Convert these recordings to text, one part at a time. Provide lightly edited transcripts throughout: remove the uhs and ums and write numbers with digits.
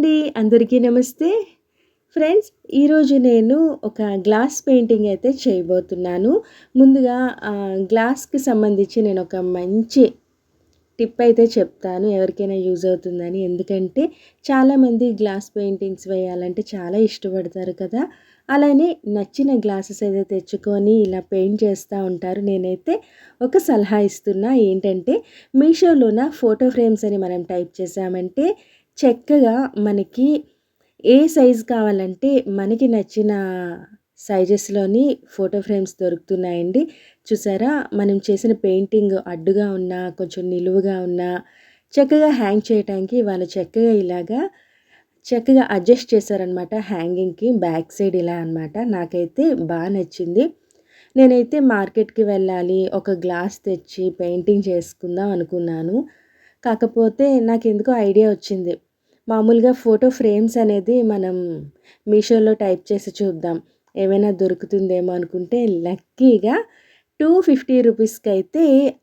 అండి. అందరికీ నమస్తే. ఫ్రెండ్స్, ఈరోజు నేను ఒక గ్లాస్ పెయింటింగ్ అయితే చేయబోతున్నాను. ముందుగా గ్లాస్‌కి సంబంధించి నేను ఒక మంచి టిప్ అయితే చెప్తాను. ఎవరికైనా యూజ్ అవుతుందని. ఎందుకంటే చాలామంది గ్లాస్ పెయింటింగ్స్ వేయాలంటే చాలా ఇష్టపడతారు కదా! అలానే నచ్చిన గ్లాసెస్ అయితే తెచ్చుకొని ఇలా పెయింట్ చేస్తూ ఉంటారు. నేనైతే ఒక సలహా ఇస్తున్నా. ఏంటంటే మీషోలోన ఫోటో ఫ్రేమ్స్ అని మనం టైప్ చేసామంటే చక్కగా మనకి ఏ సైజ్ కావాలంటే మనకి నచ్చిన సైజెస్‌లోని ఫోటో ఫ్రేమ్స్ దొరుకుతున్నాయండి. చూసారా? మనం చేసిన పెయింటింగ్ అడ్డుగా ఉన్నా, కొంచెం నిలువుగా ఉన్నా, చక్కగా హ్యాంగ్ చేయటానికి వాళ్ళు చక్కగా అడ్జస్ట్ చేశారనమాట హ్యాంగింగ్‌కి. బ్యాక్ సైడ్ ఇలా అనమాట. నాకైతే నచ్చింది. నేనైతే మార్కెట్‌కి వెళ్ళాలి, ఒక గ్లాస్ తెచ్చి పెయింటింగ్ చేసుకుందాం అనుకున్నాను. కాకపోతే నాకెందుకో ఐడియా వచ్చింది. మామూలుగా ఫోటో ఫ్రేమ్స్ అనేది మనం మీషోలో టైప్ చేసి చూద్దాం, ఏమైనా దొరుకుతుందేమో అనుకుంటే లక్కీగా 250 రూపీస్‌కైతే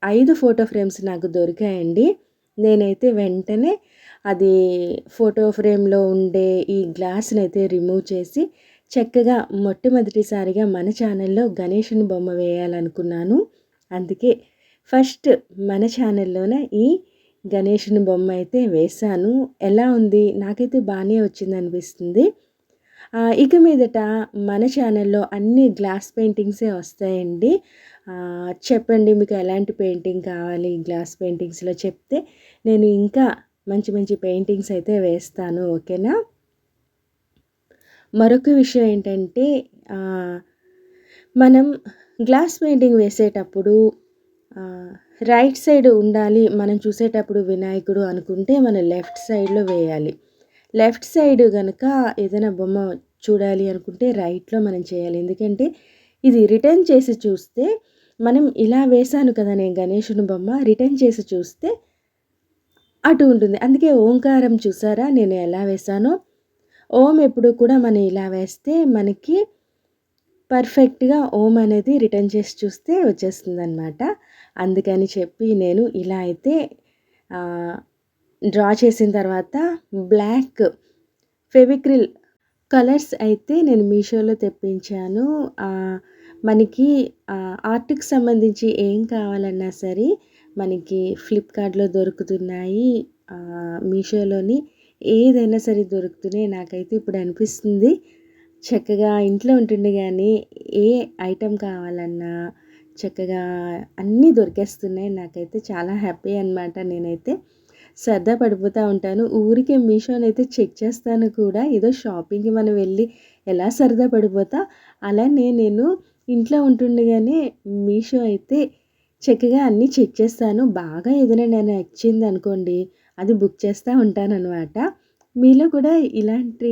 5 ఫోటో ఫ్రేమ్స్ నాకు దొరికాయండి. నేనైతే వెంటనే అది ఫోటో ఫ్రేమ్‌లో ఉండే ఈ గ్లాస్‌నైతే రిమూవ్ చేసి చక్కగా మొట్టమొదటిసారిగా మన ఛానల్‌లో గణేషుని బొమ్మ వేయాలనుకున్నాను. అందుకే ఫస్ట్ మన ఛానల్‌లోనే ఈ గణేషుని బొమ్మ అయితే వేశాను. ఎలా ఉంది? నాకైతే బానే వచ్చిందనిపిస్తుంది. ఇక మీదట మన ఛానల్‌లో అన్ని గ్లాస్ పెయింటింగ్సే వస్తాయండి. చెప్పండి, మీకు ఎలాంటి పెయింటింగ్ కావాలి గ్లాస్ పెయింటింగ్స్‌లో చెప్తే నేను ఇంకా మంచి మంచి పెయింటింగ్స్ అయితే వేస్తాను. ఓకేనా? మరొక విషయం ఏంటంటే మనం గ్లాస్ పెయింటింగ్ వేసేటప్పుడు రైట్ సైడ్ ఉండాలి. మనం చూసేటప్పుడు వినాయకుడు అనుకుంటే మనం లెఫ్ట్ సైడ్‌లో వేయాలి. లెఫ్ట్ సైడ్ గనక ఏదైనా బొమ్మ చూడాలి అనుకుంటే రైట్‌లో మనం చేయాలి. ఎందుకంటే ఇది రిటర్న్ చేసి చూస్తే మనం ఇలా వేశాను కదా నేను గణేషుని బొమ్మ, రిటర్న్ చేసి చూస్తే అటు ఉంటుంది. అందుకే ఓంకారం చూసారా నేను ఎలా వేశానో, ఓం ఎప్పుడు కూడా మనం ఇలా వేస్తే మనకి పర్ఫెక్ట్‌గా ఓం అనేది రిటర్న్ చేసి చూస్తే వచ్చేస్తుందనమాట. అందుకని చెప్పి నేను ఇలా అయితే డ్రా చేసిన తర్వాత బ్లాక్ ఫెవిక్రిల్ కలర్స్ అయితే నేను మీషోలో తెప్పించాను. మనకి ఆర్ట్‌కి సంబంధించి ఏం కావాలన్నా సరే మనకి ఫ్లిప్‌కార్ట్‌లో దొరుకుతున్నాయి. మీషోలోని ఏదైనా సరే దొరుకుతున్నాయి. నాకైతే ఇప్పుడు అనిపిస్తుంది చక్కగా ఇంట్లో ఉంటుండగానే ఏ ఐటెం కావాలన్నా చక్కగా అన్నీ దొరికేస్తున్నాయి. నాకైతే చాలా హ్యాపీ అనమాట. నేనైతే సరదా పడిపోతూ ఉంటాను. ఊరికే మీషోనైతే చెక్ చేస్తాను కూడా. ఏదో షాపింగ్‌కి మనం వెళ్ళి ఎలా సరదా పడిపోతా అలానే నేను ఇంట్లో ఉంటుండగానే మీషో అయితే చక్కగా అన్నీ చెక్ చేస్తాను. బాగా ఏదైనా నచ్చిందనుకోండి అది బుక్ చేస్తూ ఉంటాననమాట. మీలో కూడా ఇలాంటి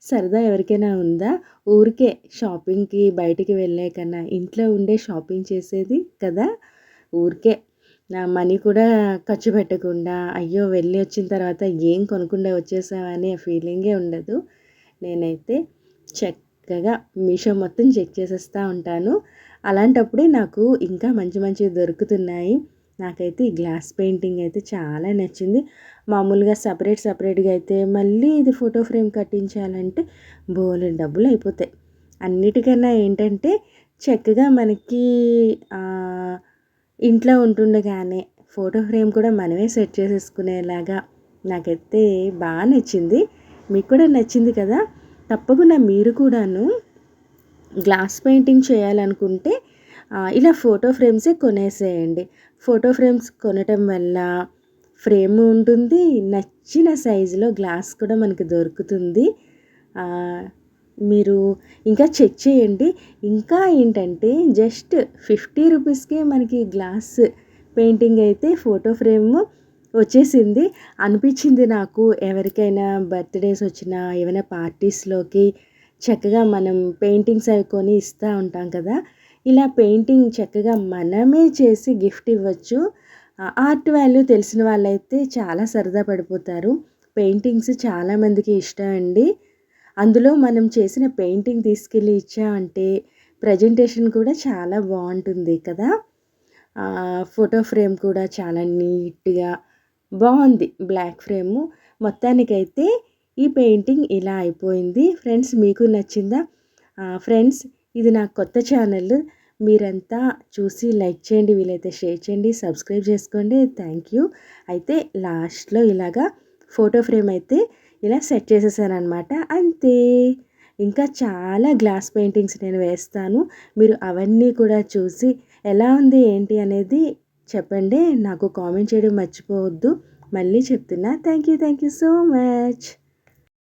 సరదా ఎవరికైనా ఉందా? ఊరికే షాపింగ్‌కి బయటికి వెళ్ళే కన్నా ఇంట్లో ఉండే షాపింగ్ చేసేది కదా! ఊరికే నా మనీ కూడా ఖర్చు పెట్టకుండా, అయ్యో! వెళ్ళి వచ్చిన తర్వాత ఏం కొనకుండా వచ్చేసామనే ఫీలింగే ఉండదు. నేనైతే చక్కగా మీషో మొత్తం చెక్ చేసేస్తూ ఉంటాను. అలాంటప్పుడే నాకు ఇంకా మంచి మంచివి దొరుకుతున్నాయి. నాకైతే ఈ గ్లాస్ పెయింటింగ్ అయితే చాలా నచ్చింది. మామూలుగా సెపరేట్‌గా అయితే మళ్ళీ ఇది ఫోటో ఫ్రేమ్ కట్టించాలంటే బోలెడు డబ్బులు అయిపోతాయి. అన్నిటికన్నా ఏంటంటే చక్కగా మనకి ఇంట్లో ఉంటుండగానే ఫోటో ఫ్రేమ్ కూడా మనమే సెట్ చేసేసుకునేలాగా నాకైతే నచ్చింది. మీకు కూడా నచ్చింది కదా! తప్పకుండా మీరు కూడాను గ్లాస్ పెయింటింగ్ చేయాలనుకుంటే ఇలా ఫోటో ఫ్రేమ్సే కొనేసేయండి. ఫోటో ఫ్రేమ్స్ కొనటం వల్ల ఫ్రేమ్ ఉంటుంది, నచ్చిన సైజులో గ్లాస్ కూడా మనకి దొరుకుతుంది. మీరు ఇంకా చెక్ చేయండి. ఇంకా ఏంటంటే జస్ట్ 50 రూపీస్‌కే మనకి గ్లాస్ పెయింటింగ్ అయితే ఫోటో ఫ్రేమ్ వచ్చేసింది. అనిపించింది నాకు ఎవరికైనా బర్త్‌డేస్ వచ్చినా ఏమైనా పార్టీస్‌లోకి చక్కగా మనం పెయింటింగ్స్ అవి కొని ఇస్తూ ఉంటాం కదా! ఇలా పెయింటింగ్ చక్కగా మనమే చేసి గిఫ్ట్ ఇవ్వచ్చు. ఆర్ట్ వాల్యూ తెలిసిన వాళ్ళైతే చాలా సరదా పడిపోతారు. పెయింటింగ్స్ చాలామందికి ఇష్టం అండి. అందులో మనం చేసిన పెయింటింగ్ తీసుకెళ్ళి ఇచ్చామంటే ప్రజెంటేషన్ కూడా చాలా బాగుంటుంది కదా! ఫోటో ఫ్రేమ్ కూడా చాలా నీట్‌గా బాగుంది. బ్లాక్ ఫ్రేము మొత్తానికైతే ఈ పెయింటింగ్ ఇలా అయిపోయింది. ఫ్రెండ్స్ మీకు నచ్చిందా? ఫ్రెండ్స్ ఇది నా కొత్త ఛానల్. మీరంతా చూసి లైక్ చేయండి, వీలైతే షేర్ చేయండి, సబ్స్క్రైబ్ చేసుకోండి. Thank you. అయితే లాస్ట్‌లో ఇలాగా ఫోటో ఫ్రేమ్ అయితే ఇలా సెట్ చేసేసాననమాట. అంతే. ఇంకా చాలా గ్లాస్ పెయింటింగ్స్ నేను వేస్తాను. మీరు అవన్నీ కూడా చూసి ఎలా ఉంది ఏంటి అనేది చెప్పండి. నాకు కామెంట్ చేయడం మర్చిపోవద్దు. మళ్ళీ చెప్తున్నా. Thank you so much.